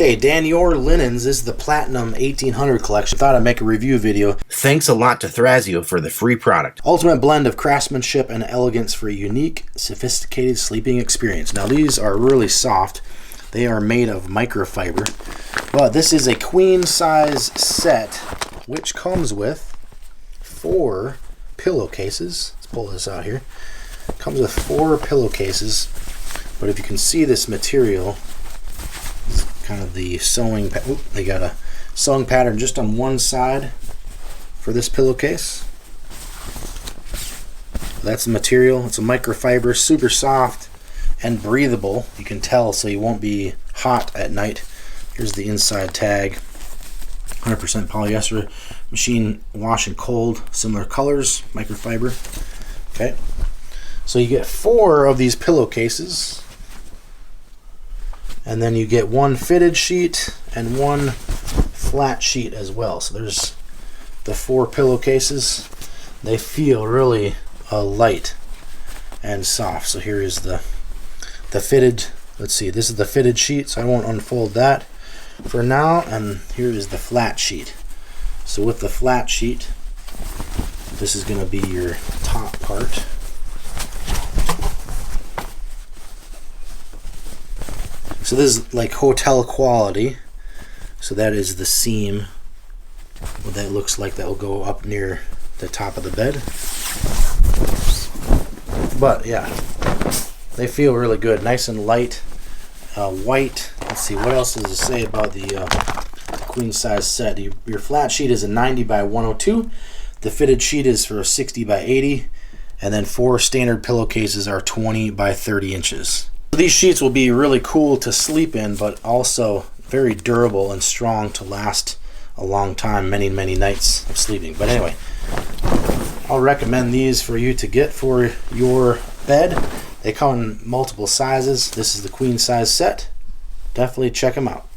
Okay, Danjor Linens is the Platinum 1800 collection. Thought I'd make a review video. Thanks a lot to Thrasio for the free product. Ultimate blend of craftsmanship and elegance for a unique, sophisticated sleeping experience. Now these are really soft. They are made of microfiber. But this is a queen size set, which comes with 4 pillowcases. Let's pull this out here. It comes with 4 pillowcases. But if you can see this material, kind of the sewing, they got a sewing pattern just on one side for this pillowcase. That's the material. It's a microfiber, super soft and breathable. You can tell, so you won't be hot at night. Here's the inside tag. 100% polyester, machine wash and cold, similar colors, microfiber. Okay, so you get 4 of these pillowcases. And then you get 1 fitted sheet and 1 flat sheet as well. So there's the 4 pillowcases. They feel really light and soft. So here is the fitted, let's see, this is the fitted sheet, so I won't unfold that for now. And here is the flat sheet. So with the flat sheet, this is going to be your top part. So this is like hotel quality. So that is the seam. What that looks like, that will go up near the top of the bed. But yeah, they feel really good, nice and light, white. Let's see, what else does it say about the queen size set? Your flat sheet is a 90 by 102. The fitted sheet is for a 60 by 80, and then 4 standard pillowcases are 20 by 30 inches. These sheets will be really cool to sleep in, but also very durable and strong to last a long time, many nights of sleeping. But anyway, I'll recommend these for you to get for your bed. They come in multiple sizes. This is the queen size set. Definitely check them out.